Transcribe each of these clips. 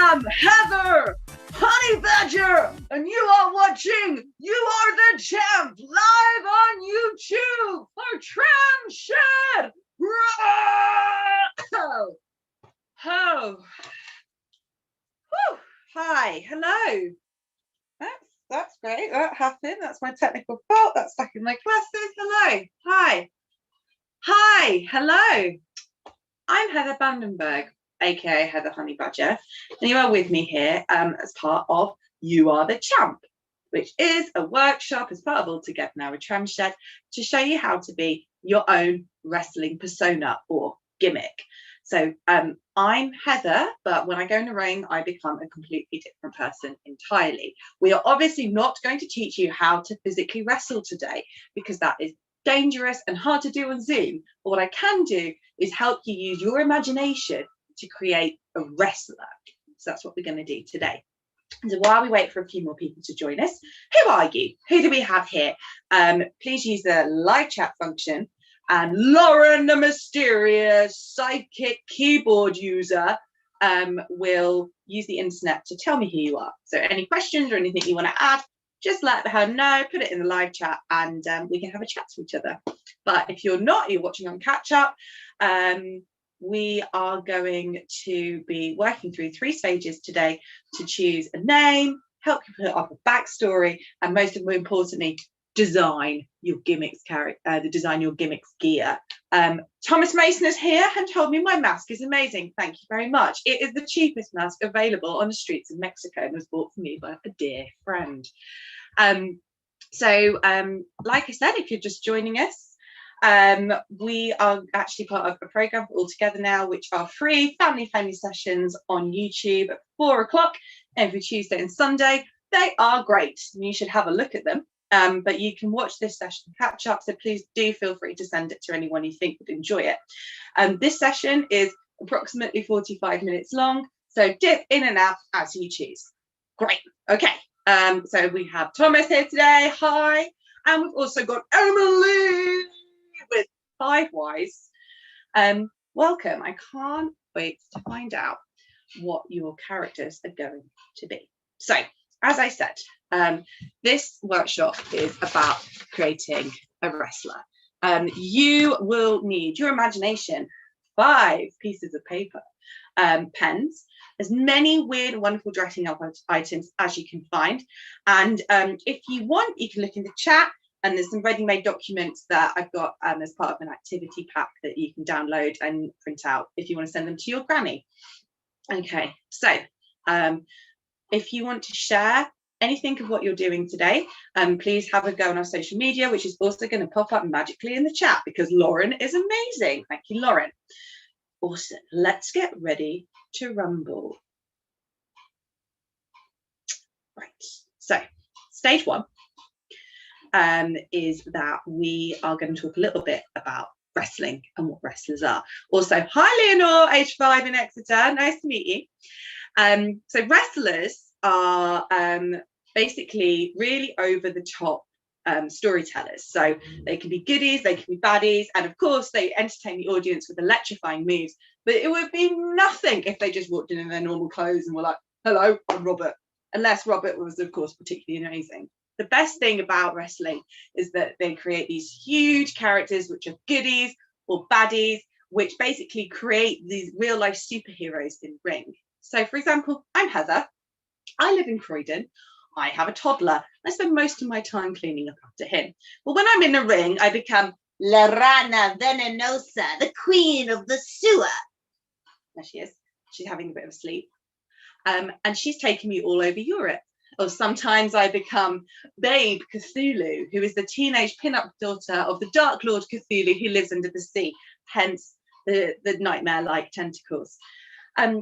am Heather Honeybadger, and you are watching You Are the Champ live on YouTube for Tramshed. Oh. Hi, hello. That's great. That happened. That's my technical fault. That's back in my classes. Hello. Hi. Hello. I'm Heather Bandenburg, aka Heather Honeybadger, and you are with me here as part of You Are the Champ, which is a workshop as part of All Together Now with Tramshed to show you how to be your own wrestling persona or gimmick. So I'm Heather, but when I go in the ring, I become a completely different person entirely. We are obviously not going to teach you how to physically wrestle today, because that is dangerous and hard to do on Zoom. But what I can do is help you use your imagination to create a wrestler. So that's what we're going to do today. So while we wait for a few more people to join us, who are you? Who do we have here? Please use the live chat function. And Lauren, the mysterious psychic keyboard user, will use the internet to tell me who you are. So any questions or anything you want to add, just let her know, put it in the live chat, and we can have a chat to each other. But if you're not, you're watching on catch up, we are going to be working through 3 stages today to choose a name, help you put up a backstory, and most importantly, design your gimmicks design your gimmicks gear. Thomas Mason is here and told me my mask is amazing. Thank you very much. It is the cheapest mask available on the streets of Mexico and was bought for me by a dear friend. So like I said, if you're just joining us, we are actually part of a program All Together Now, which are free family sessions on YouTube at 4 o'clock every Tuesday and Sunday. They are great and you should have a look at them. But you can watch this session catch up, so please do feel free to send it to anyone you think would enjoy it. This session is approximately 45 minutes long, so dip in and out as you choose. Great. Okay. So we have Thomas here today. Hi. And we've also got Emily with 5 Ys. Welcome. I can't wait to find out what your characters are going to be. So, as I said, this workshop is about creating a wrestler. You will need your imagination, 5 pieces of paper, pens, as many weird and wonderful dressing up items as you can find. And if you want, you can look in the chat, and there's some ready-made documents that I've got as part of an activity pack that you can download and print out if you want to send them to your granny. Okay, so if you want to share anything of what you're doing today, please have a go on our social media, which is also going to pop up magically in the chat because Lauren is amazing. Thank you, Lauren. Awesome. Let's get ready to rumble. Right. So stage 1 is that we are going to talk a little bit about wrestling and what wrestlers are. Also, hi, Leonore, age 5 in Exeter. Nice to meet you. So wrestlers are basically really over the top storytellers. So they can be goodies, they can be baddies, and of course they entertain the audience with electrifying moves, but it would be nothing if they just walked in their normal clothes and were like, hello, I'm Robert, unless Robert was of course particularly amazing. The best thing about wrestling is that they create these huge characters which are goodies or baddies, which basically create these real life superheroes in ring. So for example, I'm Heather. I live in Croydon. I have a toddler. I spend most of my time cleaning up after him. But when I'm in the ring, I become La Rana Venenosa, the queen of the sewer. There she is. She's having a bit of a sleep. And she's taken me all over Europe. Or sometimes I become Babe Cthulu, who is the teenage pin-up daughter of the Dark Lord Cthulhu who lives under the sea, hence the nightmare-like tentacles.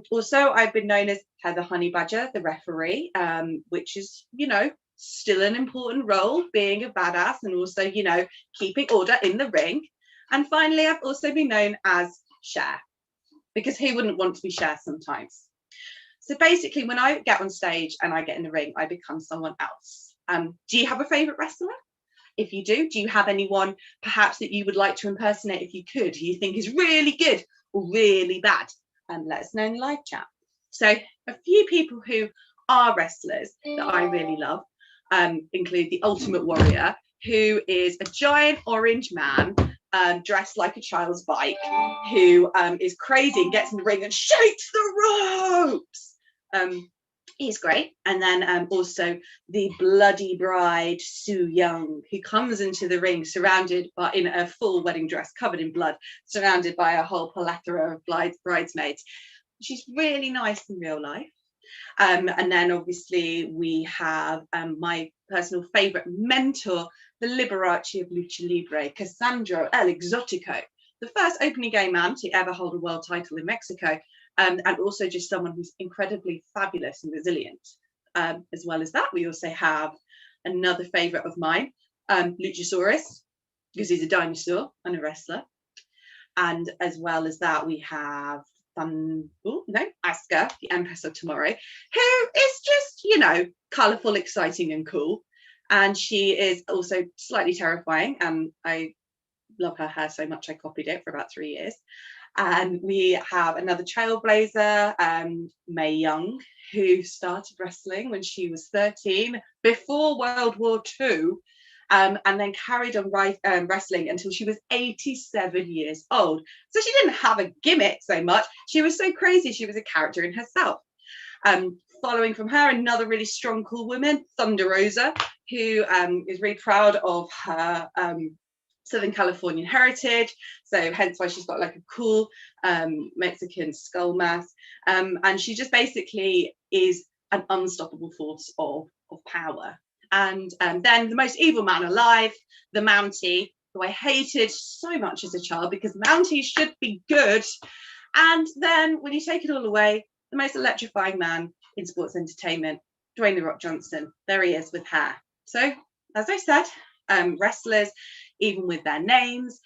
Also, I've been known as Heather Honeybadger, the referee, which is, you know, still an important role, being a badass and also, you know, keeping order in the ring. And finally, I've also been known as Cher, because who wouldn't want to be Cher sometimes? So basically, when I get on stage and I get in the ring, I become someone else. Do you have a favourite wrestler? If you do you have anyone perhaps that you would like to impersonate if you could, who you think is really good or really bad? Let us know in the live chat. So a few people who are wrestlers that I really love include the Ultimate Warrior, who is a giant orange man dressed like a child's bike, who is crazy and gets in the ring and shakes the ropes. He's great. And then also the Bloody Bride, Su Young, who comes into the ring surrounded by, in a full wedding dress covered in blood, surrounded by a whole plethora of bridesmaids. She's really nice in real life. And then obviously we have my personal favourite mentor, the Liberace of Lucha Libre, Cassandro El Exotico, the first openly gay man to ever hold a world title in Mexico, and also just someone who's incredibly fabulous and resilient. As well as that, we also have another favourite of mine, Luchasaurus, because he's a dinosaur and a wrestler. And as well as that, we have Asuka, the Empress of Tomorrow, who is just, you know, colourful, exciting and cool. And she is also slightly terrifying. I love her hair so much I copied it for about 3 years. And we have another trailblazer, Mae Young, who started wrestling when she was 13, before World War II, and then carried on wrestling until she was 87 years old. So she didn't have a gimmick so much. She was so crazy, she was a character in herself. Following from her, another really strong, cool woman, Thunder Rosa, who is really proud of her Southern Californian heritage, so hence why she's got like a cool Mexican skull mask, and she just basically is an unstoppable force of power. And then the most evil man alive, the Mountie, who I hated so much as a child because Mounties should be good, and then when you take it all away, the most electrifying man in sports entertainment, Dwayne "The Rock" Johnson. There he is with hair. So as I said, wrestlers, even with their names,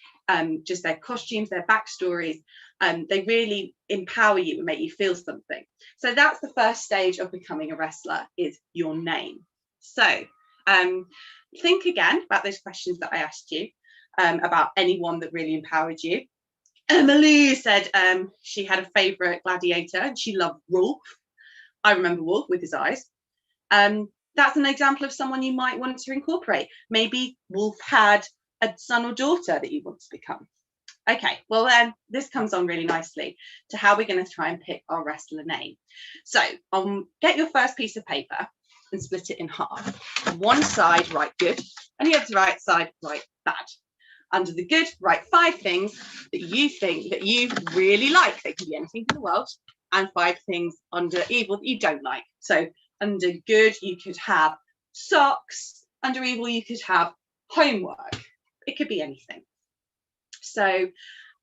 just their costumes, their backstories, they really empower you and make you feel something. So that's the first stage of becoming a wrestler, is your name. So think again about those questions that I asked you about anyone that really empowered you. Emily said she had a favourite gladiator and she loved Rolf. I remember Wolf with his eyes. That's an example of someone you might want to incorporate. Maybe Wolf had a son or daughter that you want to become. Okay, well then this comes on really nicely to how we're going to try and pick our wrestler name. So get your first piece of paper and split it in half. One side, write good, and the other right side, write bad. Under the good, write 5 things that you think that you really like. They can be anything in the world. And 5 things under evil that you don't like. So under good, you could have socks. Under evil, you could have homework. It could be anything. So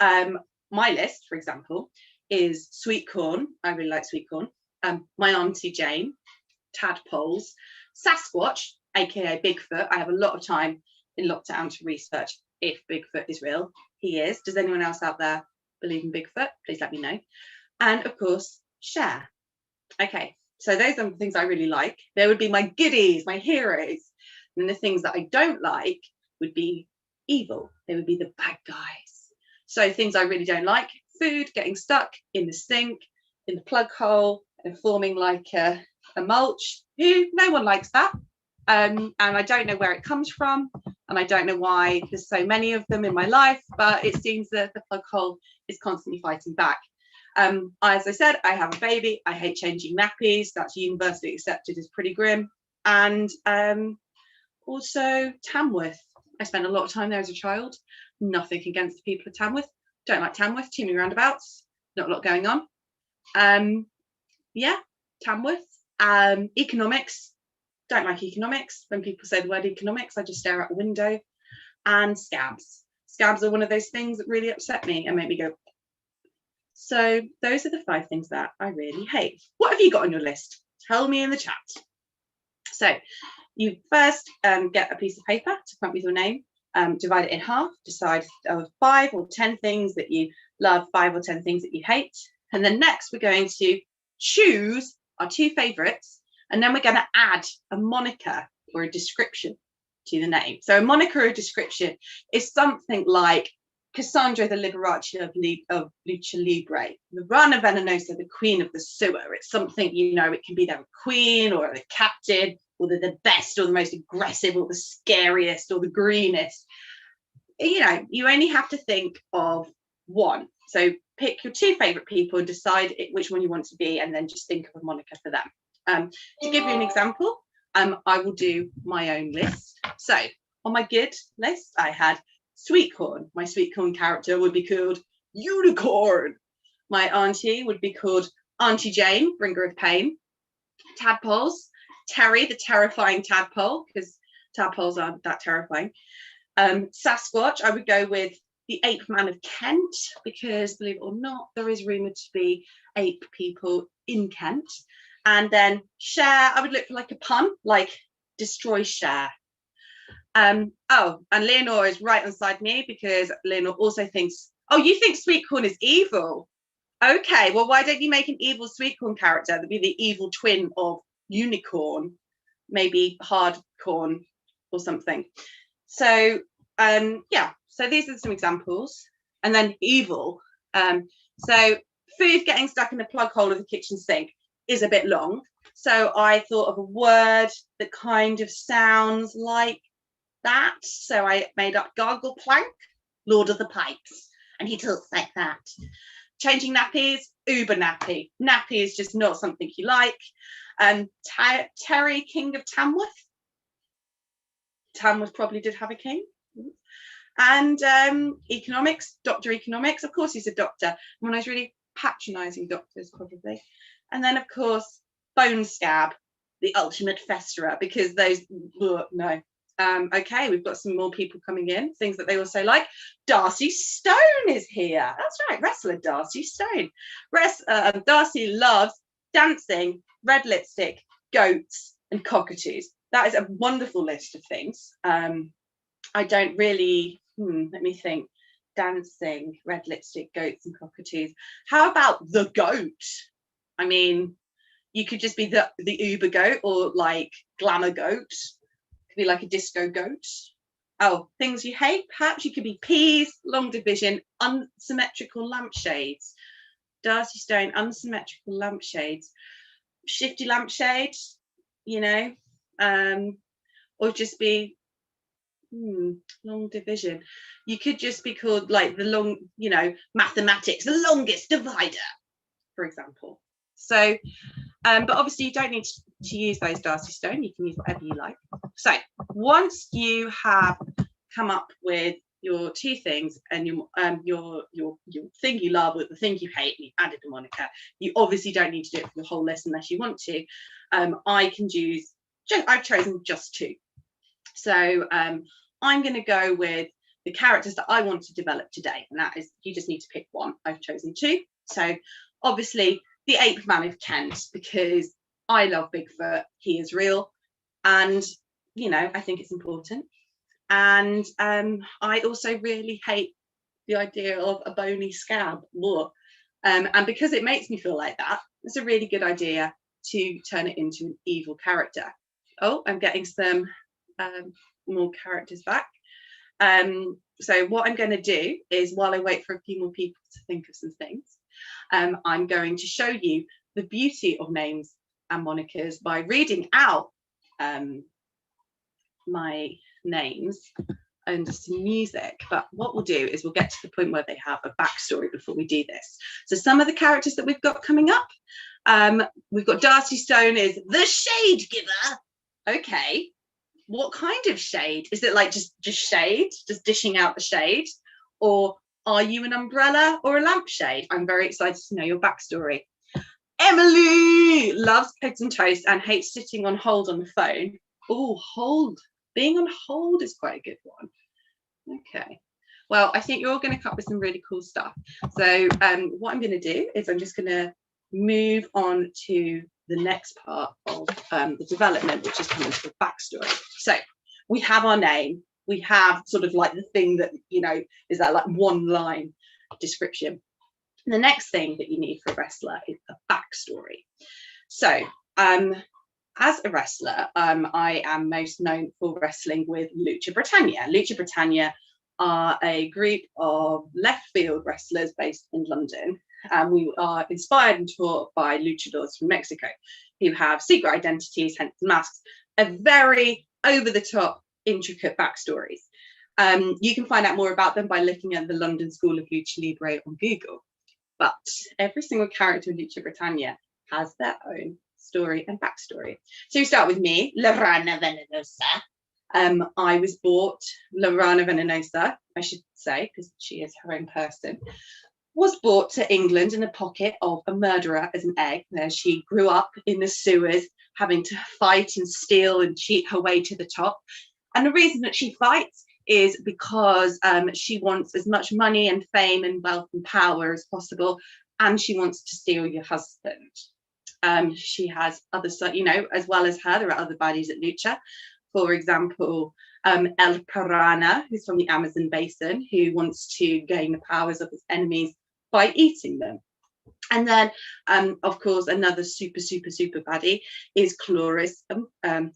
my list, for example, is sweet corn. I really like sweet corn. My Auntie Jane, tadpoles, Sasquatch, aka Bigfoot. I have a lot of time in lockdown to research if Bigfoot is real. He is. Does anyone else out there believe in Bigfoot? Please let me know. And of course, Cher. Okay, so those are the things I really like. There would be my goodies, my heroes. And the things that I don't like would be evil. They would be the bad guys. So things I really don't like: food getting stuck in the sink, in the plug hole, and forming like a mulch. No one likes that. And I don't know where it comes from, and I don't know why there's so many of them in my life, but it seems that the plug hole is constantly fighting back. As I said, I have a baby. I hate changing nappies. That's universally accepted as pretty grim. And also Tamworth. I spent a lot of time there as a child. Nothing against the people of Tamworth. Don't like Tamworth. Too many roundabouts. Not a lot going on. Yeah, Tamworth. Economics. Don't like economics. When people say the word economics, I just stare out the window. And scabs. Scabs are one of those things that really upset me and make me go. So those are the 5 things that I really hate. What have you got on your list? Tell me in the chat. So you first get a piece of paper to come up with your name, divide it in half, decide 5 or 10 things that you love, 5 or 10 things that you hate. And then next we're going to choose our 2 favourites, and then we're going to add a moniker or a description to the name. So a moniker or a description is something like Cassandra, the Liberace of Lucha Libre. The Rana Venenosa, the queen of the sewer. It's something, you know, it can be their queen or the captain, or they're the best or the most aggressive or the scariest or the greenest. You know, you only have to think of one. So pick your two favourite people and decide which one you want to be, and then just think of a moniker for them. To give you an example, I will do my own list. So on my good list, I had Sweetcorn. My Sweetcorn character would be called Unicorn. My auntie would be called Auntie Jane, bringer of pain. Tadpoles, Terry, the terrifying tadpole, because tadpoles aren't that terrifying. Sasquatch, I would go with the Ape Man of Kent, because believe it or not, there is rumoured to be ape people in Kent. And then Cher, I would look for like a pun, like destroy Cher. Oh, and Leonore is right inside me, because Leonore also thinks, oh, you think Sweetcorn is evil? Okay, well, why don't you make an evil Sweetcorn character that'd be the evil twin of Unicorn, maybe Hardcorn or something. So yeah, so these are some examples. And then evil. So food getting stuck in the plug hole of the kitchen sink is a bit long. So I thought of a word that kind of sounds like that. So I made up Gargle Plank, Lord of the Pipes, and he talks like that. Changing nappies, Uber nappy. Nappy is just not something you like. Terry, King of Tamworth. Tamworth probably did have a king. And economics, Dr. Economics. Of course, he's a doctor. One of those really patronising doctors, probably. And then, of course, Bone Scab, the ultimate festerer, because those, no. Okay, we've got some more people coming in, things that they also like. Darcy Stone is here. That's right, wrestler Darcy Stone. Darcy loves dancing, red lipstick, goats, and cockatoos. That is a wonderful list of things. I don't really, let me think. Dancing, red lipstick, goats, and cockatoos. How about the goat? I mean, you could just be the Uber goat, or like glamour goat. Could be like a disco goat. Oh, things you hate. Perhaps you could be peas, long division, unsymmetrical lampshades. Darcy Stone, unsymmetrical lampshades. Shifty lampshades, you know, or just be long division. You could just be called like the long, you know, mathematics, the longest divider, for example. So but obviously you don't need to use those Darcy Stone. You can use whatever you like. So once you have come up with your two things and your thing you love with the thing you hate, and you've added a moniker, you obviously don't need to do it for the whole list unless you want to. I've chosen just two. So I'm going to go with the characters that I want to develop today, and that is, you just need to pick one. I've chosen two. So obviously the Ape Man of Kent, because I love Bigfoot, he is real, and you know, I think it's important. And I also really hate the idea of a bony scab. And because it makes me feel like that, it's a really good idea to turn it into an evil character. Oh, I'm getting some more characters back. So what I'm going to do is, while I wait for a few more people to think of some things, I'm going to show you the beauty of names and monikers by reading out my names under some music. But what we'll do is we'll get to the point where they have a backstory before we do this. So some of the characters that we've got coming up, we've got Darcy Stone is the Shade Giver. Okay, what kind of shade? Is it like just shade, just dishing out the shade, or are you an umbrella or a lampshade? I'm very excited to know your backstory. Emily loves pigs and toast and hates sitting on hold on the phone. Oh, hold. Being on hold is quite a good one. Okay. Well, I think you're all going to come up with some really cool stuff. So what I'm going to do is I'm just going to move on to the next part of the development, which is coming to the backstory. So we have our name. We have sort of like the thing that, you know, is that like one line description. And the next thing that you need for a wrestler is a backstory. So as a wrestler, I am most known for wrestling with Lucha Britannia. Lucha Britannia are a group of left field wrestlers based in London. And we are inspired and taught by luchadors from Mexico who have secret identities, hence the masks, a very over the top, intricate backstories. You can find out more about them by looking at the London School of Lucha Libre on Google. But every single character in Lucha Britannia has their own story and backstory. So we start with me, La Rana Venenosa. I was bought, La Rana Venenosa, I should say, because she is her own person, was brought to England in the pocket of a murderer as an egg. There she grew up in the sewers, having to fight and steal and cheat her way to the top. And the reason that she fights is because she wants as much money and fame and wealth and power as possible, and she wants to steal your husband. She has other, as well as her, there are other baddies at Lucha. For example, El Piranha, who's from the Amazon basin, who wants to gain the powers of his enemies by eating them. And then, of course, another super baddie is Chloris. And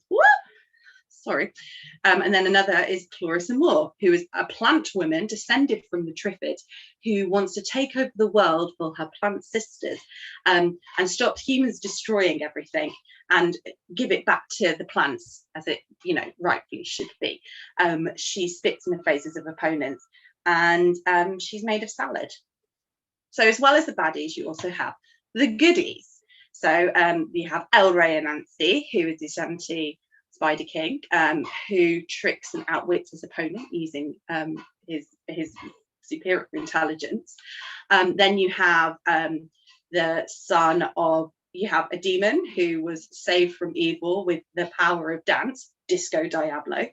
then another is Chloris Amor, who is a plant woman descended from the Triffid, who wants to take over the world for her plant sisters, and stop humans destroying everything and give it back to the plants as it, rightfully should be. She spits in the faces of opponents, and she's made of salad. So as well as the baddies, you also have the goodies. So you have El Rey Anansi, who is the Spider King, who tricks and outwits his opponent using his superior intelligence. Then you have the son of, you have a demon who was saved from evil with the power of dance, Disco Diablo.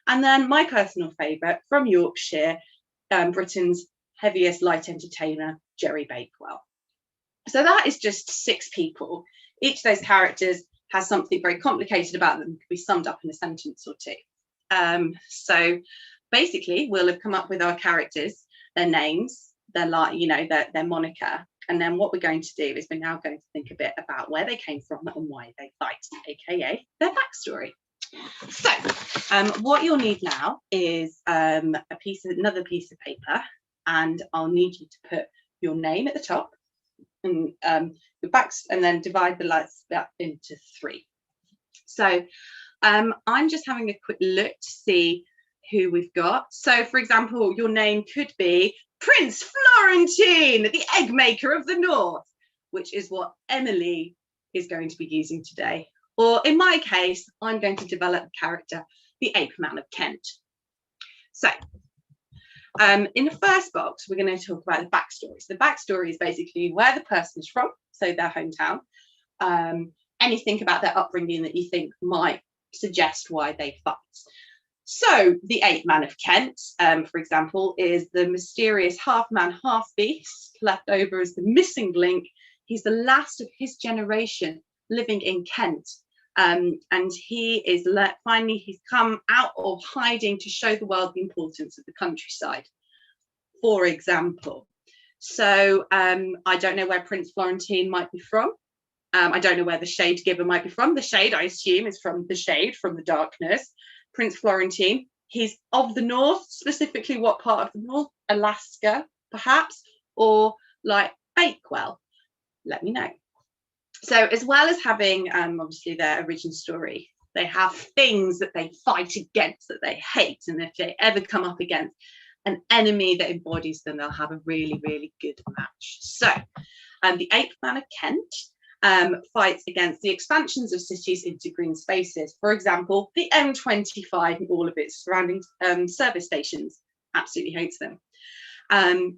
And then my personal favourite from Yorkshire, Britain's heaviest light entertainer, Jerry Bakewell. So that is just 6 people. Each of those characters has something very complicated about them, could be summed up in a sentence or two. So basically, we'll have come up with our characters, their names, their moniker, and then what we're going to do is we're now going to think a bit about where they came from and why they fight, aka their backstory. So what you'll need now is another piece of paper, and I'll need you to put your name at the top, and your backs, and then divide the lights into 3. So I'm just having a quick look to see who we've got. So for example, your name could be Prince Florentine, the egg maker of the North, which is what Emily is going to be using today. Or in my case, I'm going to develop the character, the Ape Man of Kent. So in the first box, we're going to talk about the backstory. So the backstory is basically where the person is from, so their hometown, anything about their upbringing that you think might suggest why they fight. So the Ape Man of Kent, for example, is the mysterious half-man, half-beast, left over as the missing link. He's the last of his generation living in Kent. And he is finally, he's come out of hiding to show the world the importance of the countryside, for example. So I don't know where Prince Florentine might be from. I don't know where the Shade Giver might be from. The Shade, I assume, is from the Shade, from the darkness. Prince Florentine, he's of the North, specifically what part of the North? Alaska, perhaps, or like Bakewell. Let me know. So as well as having obviously their origin story, they have things that they fight against, that they hate, and if they ever come up against an enemy that embodies them, they'll have a really, really good match. So the Ape Man of Kent fights against the expansions of cities into green spaces. For example, the M25 and all of its surrounding service stations. Absolutely hates them.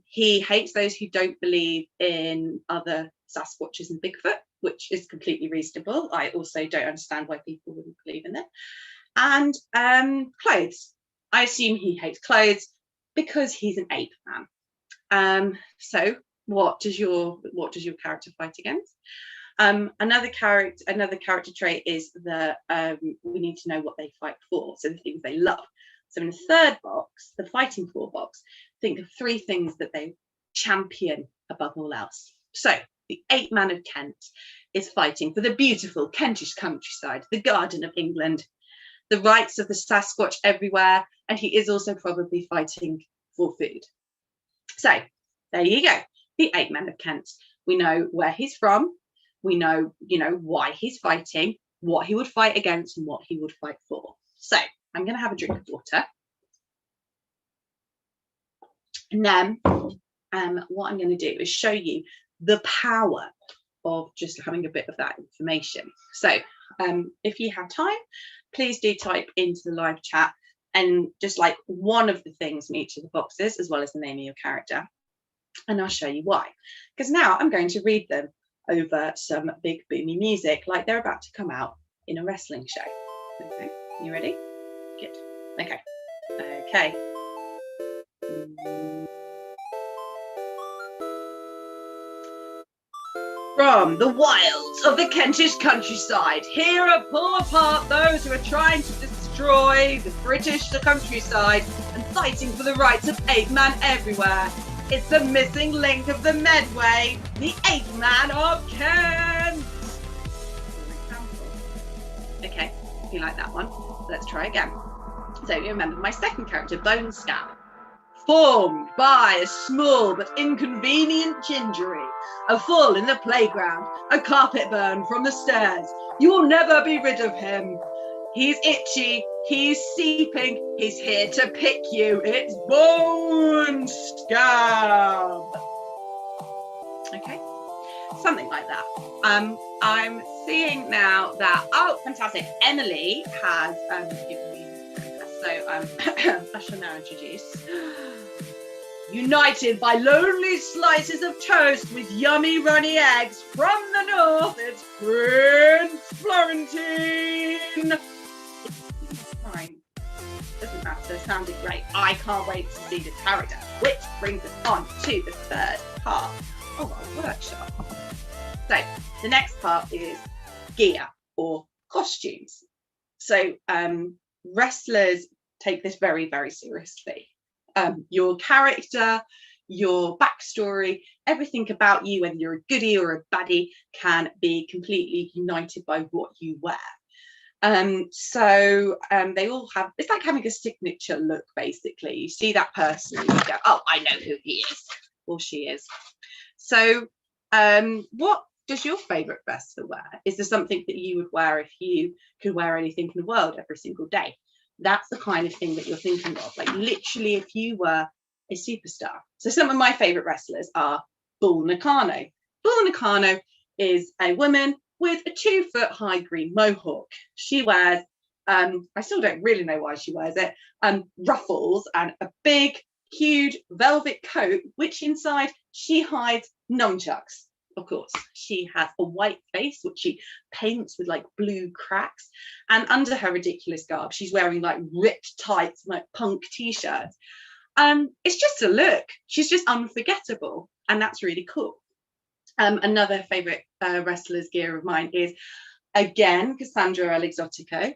He hates those who don't believe in other Sasquatches and Bigfoot, which is completely reasonable. I also don't understand why people wouldn't believe in it. And clothes. I assume he hates clothes because he's an ape man. So what does your character fight against? Another character trait is that we need to know what they fight for, so the things they love. So in the third box, the fighting for box, think of 3 things that they champion above all else. So the Ape Man of Kent is fighting for the beautiful Kentish countryside, the Garden of England, the rights of the Sasquatch everywhere, and he is also probably fighting for food. So there you go, the 8 men of Kent. We know where he's from, we know, why he's fighting, what he would fight against and what he would fight for. So I'm going to have a drink of water. And then what I'm going to do is show you the power of just having a bit of that information. So if you have time, please do type into the live chat and just like one of the things in each of the boxes, as well as the name of your character. And I'll show you why. Because now I'm going to read them over some big boomy music, like they're about to come out in a wrestling show. Okay, you ready? Good. Okay. From the wilds of the Kentish countryside, here are pull apart those who are trying to destroy the British countryside and fighting for the rights of 8 man everywhere. It's the missing link of the Medway, the 8 man of Kent. Okay, you like that one? Let's try again. So you remember my second character, Bone Scab. Formed by a small but inconvenient injury, a fall in the playground, a carpet burn from the stairs. You will never be rid of him. He's itchy, he's seeping, he's here to pick you. It's Bone Scab. Okay, something like that. I'm seeing now that, oh, fantastic, Emily has given me this. So I shall now introduce. United by lonely slices of toast with yummy runny eggs from the north, it's Prince Florentine. It's fine. Doesn't matter, sounded great. I can't wait to see the character, which brings us on to the third part of our workshop. So the next part is gear or costumes. So wrestlers take this very, very seriously. Your character, your backstory, everything about you, whether you're a goodie or a baddie, can be completely united by what you wear. So they all have, it's like having a signature look, basically. You see that person and you go, oh, I know who he is or she is. So what does your favourite wrestler wear? Is there something that you would wear if you could wear anything in the world every single day? That's the kind of thing that you're thinking of, like literally if you were a superstar. So some of my favourite wrestlers are Bull Nakano. Bull Nakano is a woman with a 2-foot high green mohawk. She wears, I still don't really know why she wears it, ruffles and a big, huge velvet coat, which inside she hides nunchucks. Of course, she has a white face, which she paints with like blue cracks. And under her ridiculous garb, she's wearing like ripped tights, like punk t-shirts. It's just a look. She's just unforgettable. And that's really cool. Another favourite wrestler's gear of mine is, again, Cassandra El Exotico.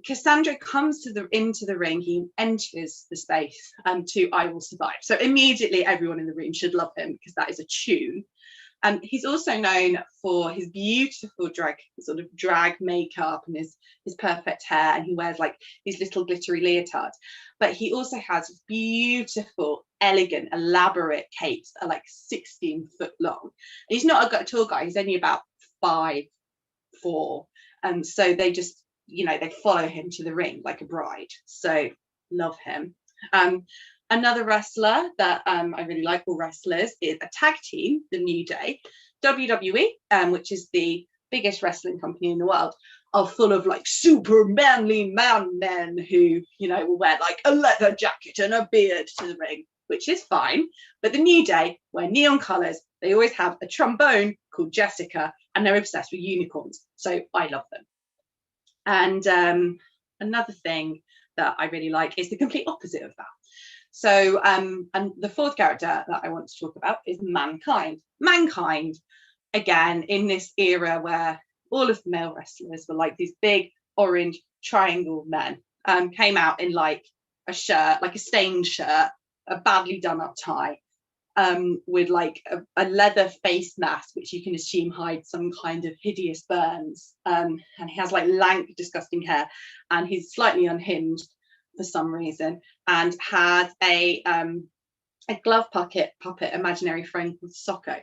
Cassandra comes into the ring, he enters the space to I Will Survive. So immediately everyone in the room should love him because that is a tune. He's also known for his beautiful drag makeup and his perfect hair, and he wears like these little glittery leotards. But he also has beautiful, elegant, elaborate capes that are like 16 foot long. And he's not a tall guy, he's only about 5'4". And so they just, they follow him to the ring like a bride. So love him. Another wrestler that I really like, or wrestlers, is a tag team, the New Day. WWE, which is the biggest wrestling company in the world, are full of like super manly men who, will wear like a leather jacket and a beard to the ring, which is fine. But the New Day wear neon colours. They always have a trombone called Jessica, and they're obsessed with unicorns. So I love them. And another thing that I really like is the complete opposite of that. So, and the fourth character that I want to talk about is Mankind. Mankind, again, in this era where all of the male wrestlers were like these big orange triangle men, came out in like a shirt, like a stained shirt, a badly done up tie, with like a leather face mask, which you can assume hides some kind of hideous burns. And he has like lank, disgusting hair, and he's slightly unhinged. for some reason, and has a glove puppet, imaginary friend called Socko.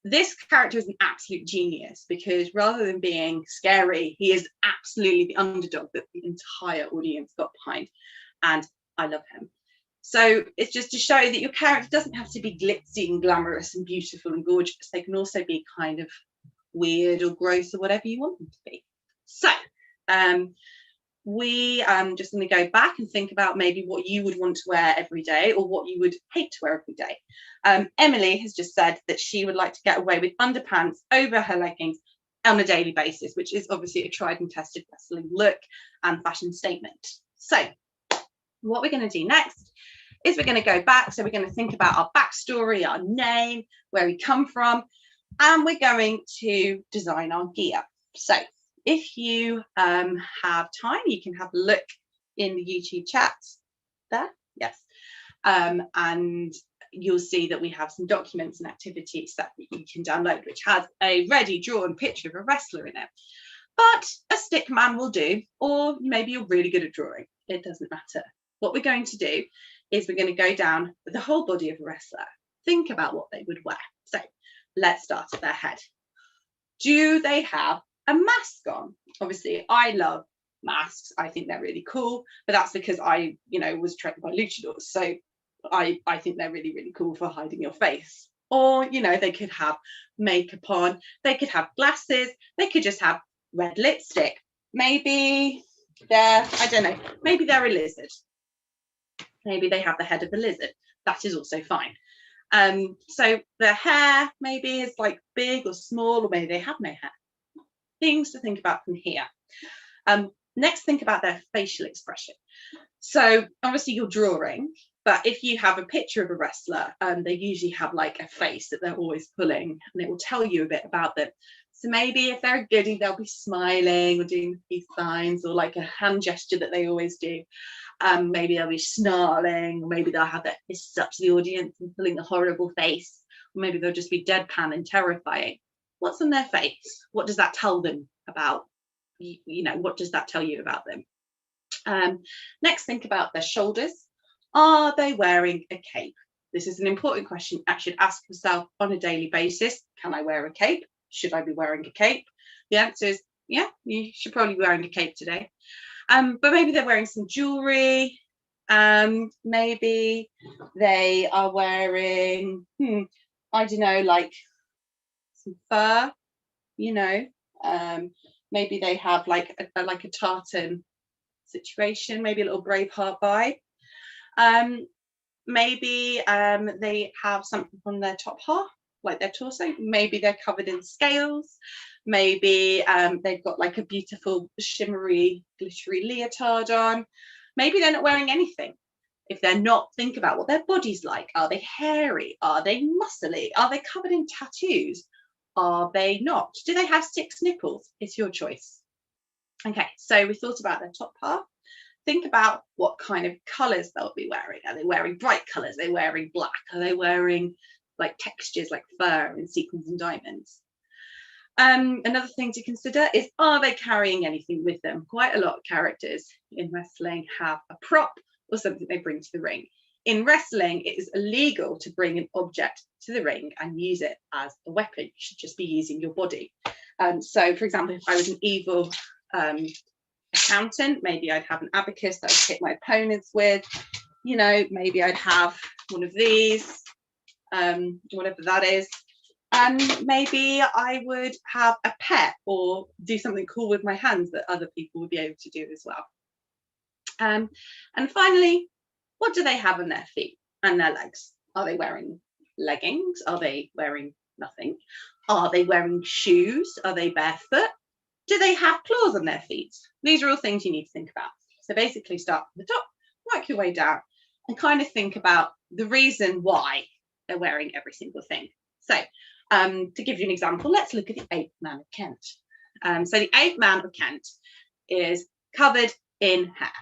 This character is an absolute genius, because rather than being scary, he is absolutely the underdog that the entire audience got behind, and I love him. So it's just to show that your character doesn't have to be glitzy and glamorous and beautiful and gorgeous. They can also be kind of weird or gross or whatever you want them to be. So we just going to go back and think about maybe what you would want to wear every day, or what you would hate to wear every day. Emily has just said that she would like to get away with underpants over her leggings on a daily basis, which is obviously a tried and tested wrestling look and fashion statement. So what we're going to do next is we're going to go back. So we're going to think about our backstory, our name, where we come from, and we're going to design our gear. So if you have time, you can have a look in the YouTube chat there. Yes. And you'll see that we have some documents and activities that you can download, which has a ready drawn picture of a wrestler in it. But a stick man will do, or maybe you're really good at drawing. It doesn't matter. What we're going to do is we're going to go down the whole body of a wrestler. Think about what they would wear. So let's start at their head. Do they have a mask on? Obviously, I love masks. I think they're really cool, but that's because I, was trained by luchadors. So I think they're really, really cool for hiding your face. Or, they could have makeup on. They could have glasses. They could just have red lipstick. Maybe they're, I don't know, maybe they're a lizard. Maybe they have the head of a lizard. That is also fine. So their hair maybe is like big or small, or maybe they have no hair. Things to think about from here. Next, think about their facial expression. So obviously you're drawing, but if you have a picture of a wrestler, they usually have like a face that they're always pulling, and it will tell you a bit about them. So maybe if they're a goodie, they'll be smiling or doing peace signs, or like a hand gesture that they always do. Maybe they'll be snarling, or maybe they'll have their fists up to the audience and pulling a horrible face, or maybe they'll just be deadpan and terrifying. What's on their face? What does that tell them about, what does that tell you about them? Next, think about their shoulders. Are they wearing a cape? This is an important question you should ask yourself on a daily basis. Can I wear a cape? Should I be wearing a cape? The answer is, yeah, you should probably be wearing a cape today. But maybe they're wearing some jewelry. Maybe they are wearing, I don't know, like some fur, maybe they have like a tartan situation, maybe a little Braveheart vibe. Maybe they have something on their top half, like their torso. Maybe they're covered in scales. Maybe they've got like a beautiful shimmery, glittery leotard on. Maybe they're not wearing anything. If they're not, think about what their body's like. Are they hairy? Are they muscly? Are they covered in tattoos? Are they not? Do they have 6 nipples? It's your choice. Okay, so we thought about their top half. Think about what kind of colours they'll be wearing. Are they wearing bright colours? Are they wearing black? Are they wearing like textures like fur and sequins and diamonds? Another thing to consider is, are they carrying anything with them? Quite a lot of characters in wrestling have a prop or something they bring to the ring. In wrestling, it is illegal to bring an object to the ring and use it as a weapon. You should just be using your body. So, for example, if I was an evil accountant, maybe I'd have an abacus that I'd hit my opponents with. Maybe I'd have one of these, whatever that is. And maybe I would have a pet or do something cool with my hands that other people would be able to do as well. And finally, what do they have on their feet and their legs? Are they wearing leggings? Are they wearing nothing? Are they wearing shoes? Are they barefoot? Do they have claws on their feet? These are all things you need to think about. So basically start from the top, work your way down, and kind of think about the reason why they're wearing every single thing. So to give you an example, let's look at the 8th man of Kent. So the 8th man of Kent is covered in hair.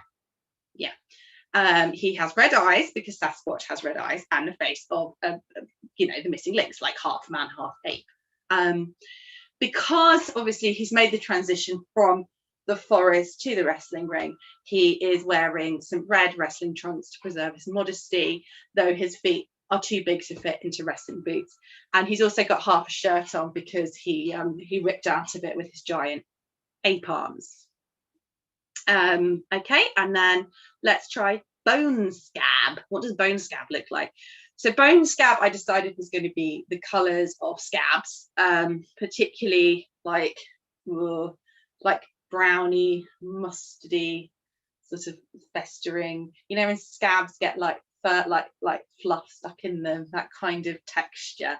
Yeah. He has red eyes because Sasquatch has red eyes, and the face of, the missing links, like half man, half ape. Because obviously he's made the transition from the forest to the wrestling ring. He is wearing some red wrestling trunks to preserve his modesty, though his feet are too big to fit into wrestling boots. And he's also got half a shirt on because he ripped out of it with his giant ape arms. Okay, and then let's try bone scab. What does bone scab look like? So bone scab, I decided was going to be the colours of scabs, particularly like browny, mustardy, sort of festering. You know, when scabs get like fur, like fluff stuck in them, that kind of texture.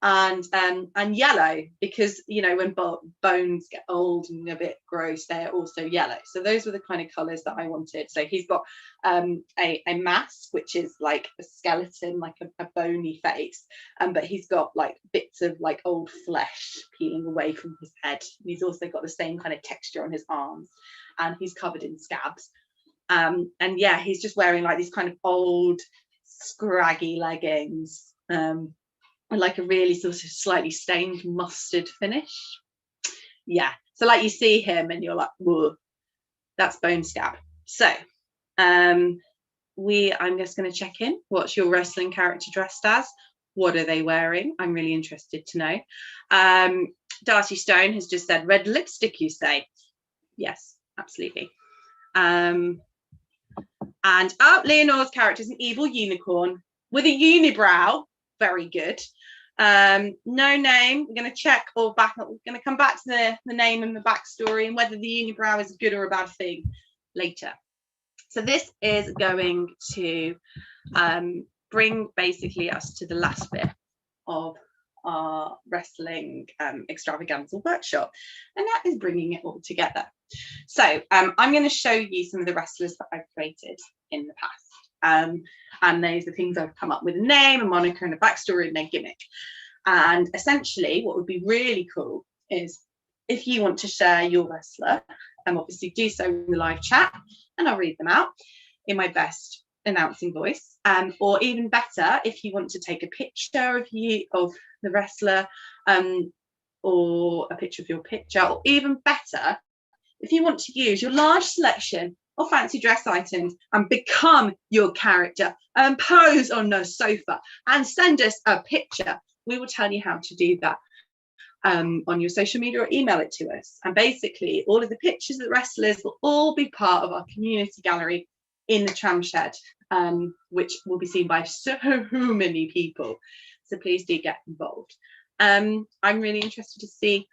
And yellow, because you know when bones get old and a bit gross, they're also yellow. So those were the kind of colours that I wanted. So he's got a mask, which is like a skeleton, like a bony face, but he's got like bits of like old flesh peeling away from his head. He's also got the same kind of texture on his arms, and he's covered in scabs. And yeah, he's just wearing like these kind of old scraggy leggings, like a really sort of slightly stained mustard finish. Yeah, so like you see him and you're like, whoa, that's bone scab. So I'm just going to check in. What's your wrestling character dressed as? What are they wearing? I'm really interested to know. Darcy Stone has just said red lipstick, you say? Yes, absolutely. And Leonore's character is an evil unicorn with a unibrow. Very good. No name. We're going to check or back. We're going to come back to the name and the backstory and whether the unibrow is a good or a bad thing later. So this is going to bring basically us to the last bit of our wrestling extravaganza workshop, and that is bringing it all together. So I'm going to show you some of the wrestlers that I've created in the past. And those are things I've come up with: a name, a moniker, and a backstory, and a gimmick. And essentially what would be really cool is if you want to share your wrestler, obviously do so in the live chat and I'll read them out in my best announcing voice. Or even better, if you want to take a picture of the wrestler, or a picture of your picture, or even better, if you want to use your large selection or fancy dress items and become your character and pose on the sofa and send us a picture, we will tell you how to do that on your social media, or email it to us. And basically all of the pictures of the wrestlers will all be part of our community gallery in the Tramshed, which will be seen by so many people. So please do get involved. I'm really interested to see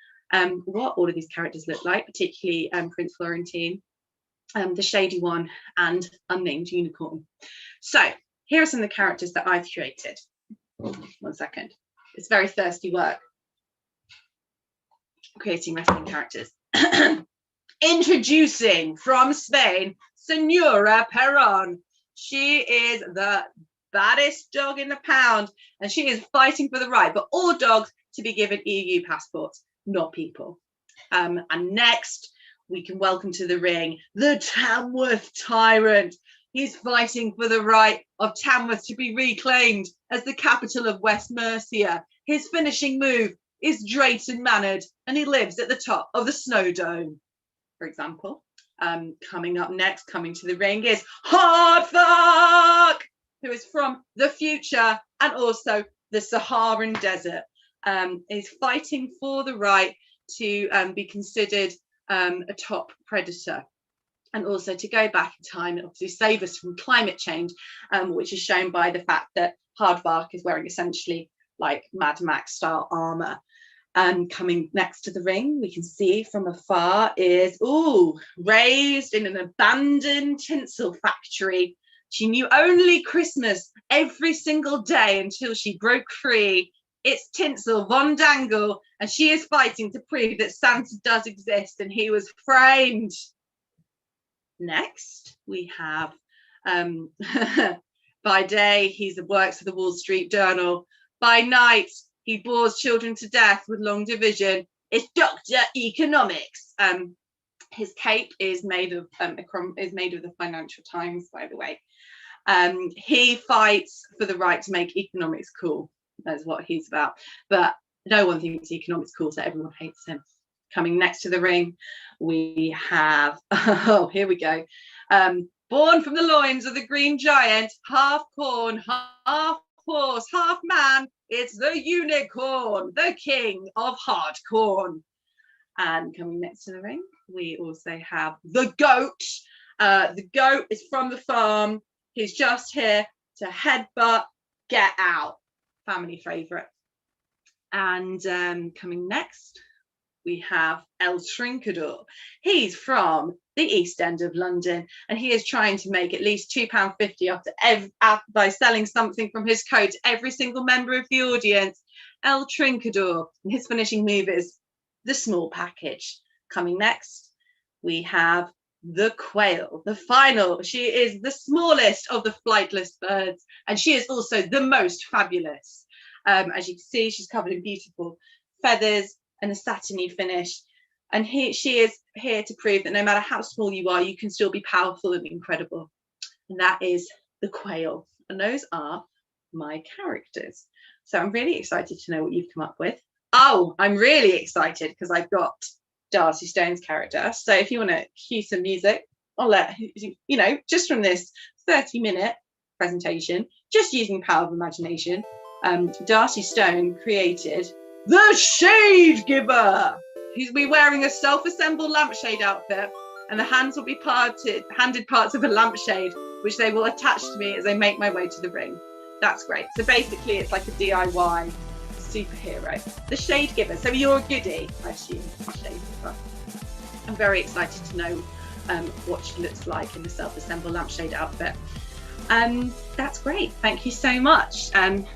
what all of these characters look like, particularly Prince Florentine, the Shady One, and Unnamed Unicorn. So here are some of the characters that I've created. 1 second. It's very thirsty work creating wrestling characters. Introducing from Spain, Senora Perón. She is the baddest dog in the pound, and she is fighting for the right for all dogs to be given EU passports, not people. And next, we can welcome to the ring the Tamworth Tyrant. He's fighting for the right of Tamworth to be reclaimed as the capital of West Mercia. His finishing move is Drayton Mannered, and he lives at the top of the Snow Dome, for example. Coming up next, coming to the ring, is Hardfuck, who is from the future and also the Saharan desert. Is fighting for the right to be considered a top predator, and also to go back in time and obviously save us from climate change, which is shown by the fact that Hardfuck is wearing essentially like Mad Max style armor. And coming next to the ring, we can see from afar is raised in an abandoned tinsel factory. She knew only Christmas every single day until she broke free. It's Tinsel Von Dangle, and she is fighting to prove that Santa does exist and he was framed. Next, we have, by day, he works for the Wall Street Journal. By night, he bores children to death with long division. It's Dr. Economics. His cape is made of the Financial Times, by the way. He fights for the right to make economics cool. That's what he's about. But no one thinks economics cool, so everyone hates him. Coming next to the ring, we have, oh, here we go. Born from the loins of the green giant, half corn, half horse, half man, it's the unicorn, the king of hard corn. And coming next to the ring, we also have the goat. The goat is from the farm. He's just here to headbutt, get out. Family favourite. And coming next, we have El Shrinkador. He's from the East End of London, and he is trying to make at least £2.50 by selling something from his coat to every single member of the audience. El Shrinkador, and his finishing move is the small package. Coming next, we have the Quail, the final. She is the smallest of the flightless birds, and she is also the most fabulous. As you can see, she's covered in beautiful feathers and a satiny finish. And she is here to prove that no matter how small you are, you can still be powerful and incredible. And that is the Quail. And those are my characters. So I'm really excited to know what you've come up with. Oh, I'm really excited because I've got Darcy Stone's character. So if you want to cue some music, I'll let you know, just from this 30-minute presentation, just using power of imagination, Darcy Stone created the Shade Giver. He's be wearing a self-assembled lampshade outfit, and the hands will be handed parts of a lampshade, which they will attach to me as I make my way to the ring. That's great. So basically, it's like a DIY superhero, the Shade Giver. So you're a goodie, I assume. Shade Giver. I'm very excited to know what she looks like in the self-assembled lampshade outfit. That's great. Thank you so much.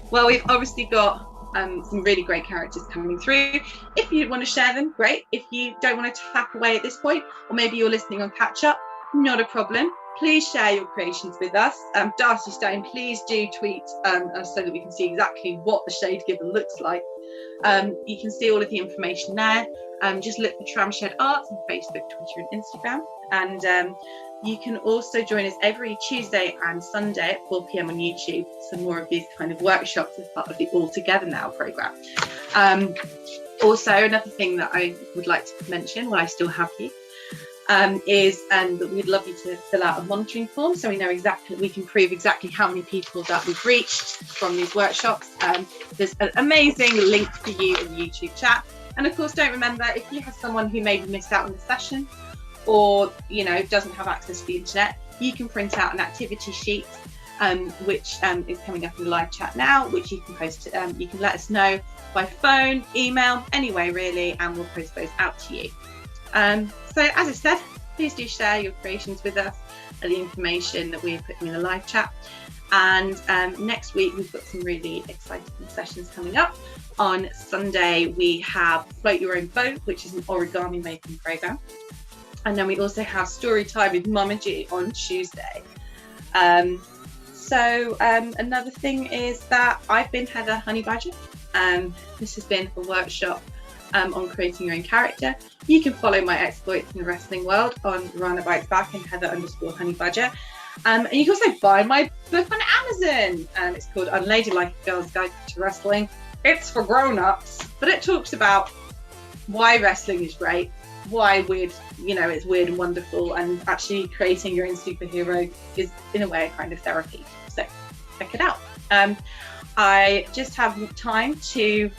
Well, we've obviously got some really great characters coming through. If you want to share them, great. If you don't want to tap away at this point, or maybe you're listening on catch up, not a problem. Please share your creations with us. Darcy Stone, please do tweet so that we can see exactly what the Shade Giver looks like. You can see all of the information there. Just look for Tramshed Arts on Facebook, Twitter and Instagram. And you can also join us every Tuesday and Sunday at 4 p.m. on YouTube for more of these kind of workshops as part of the All Together Now programme. Also, another thing that I would like to mention while I still have you is that we'd love you to fill out a monitoring form so we know exactly, we can prove exactly how many people that we've reached from these workshops. There's an amazing link for you in the YouTube chat. And of course, don't remember, if you have someone who maybe missed out on the session or, you know, doesn't have access to the internet, you can print out an activity sheet, which is coming up in the live chat now, which you can post, you can let us know by phone, email, anyway, really, and we'll post those out to you. So as I said, please do share your creations with us and the information that we're putting in the live chat. And next week, we've got some really exciting sessions coming up. On Sunday, we have Float Your Own Boat, which is an origami making program. And then we also have Story Time with Mama G on Tuesday. Another thing is that I've been Heather Honeybadger. This has been a workshop on creating your own character. You can follow my exploits in the wrestling world on Rana Bites Back and Heather_Honeybadger. And you can also buy my book on Amazon. It's called Unladylike, A Girl's Guide to Wrestling. It's for grown-ups, but it talks about why wrestling is great, why weird, you know, it's weird and wonderful, and actually creating your own superhero is in a way a kind of therapy. So check it out. I just have time to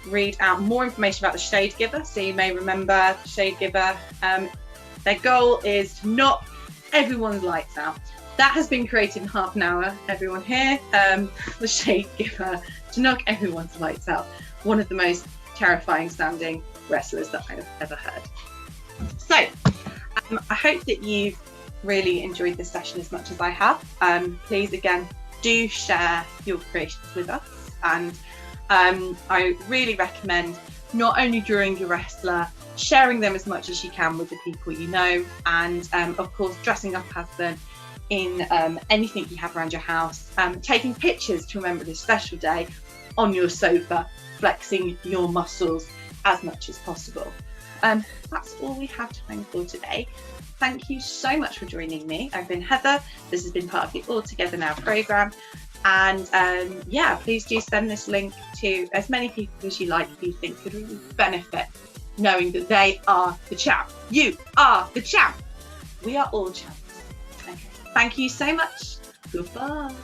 read out more information about the Shade Giver. So you may remember the Shade Giver, their goal is to knock everyone's lights out. That has been created in half an hour, everyone here. The Shade Giver, to knock everyone's lights out. One of the most terrifying sounding wrestlers that I have ever heard. So I hope that you've really enjoyed this session as much as I have. Please, again, do share your creations with us. And I really recommend, not only during your wrestler, sharing them as much as you can with the people you know, and of course dressing up as them in anything you have around your house, taking pictures to remember this special day on your sofa, flexing your muscles as much as possible. That's all we have time for today. Thank you so much for joining me. I've been Heather. This has been part of the All Together Now programme. And yeah, please do send this link to as many people as you like who you think could really benefit knowing that they are the champ. You are the champ. We are all champs. Okay. Thank you so much. Goodbye.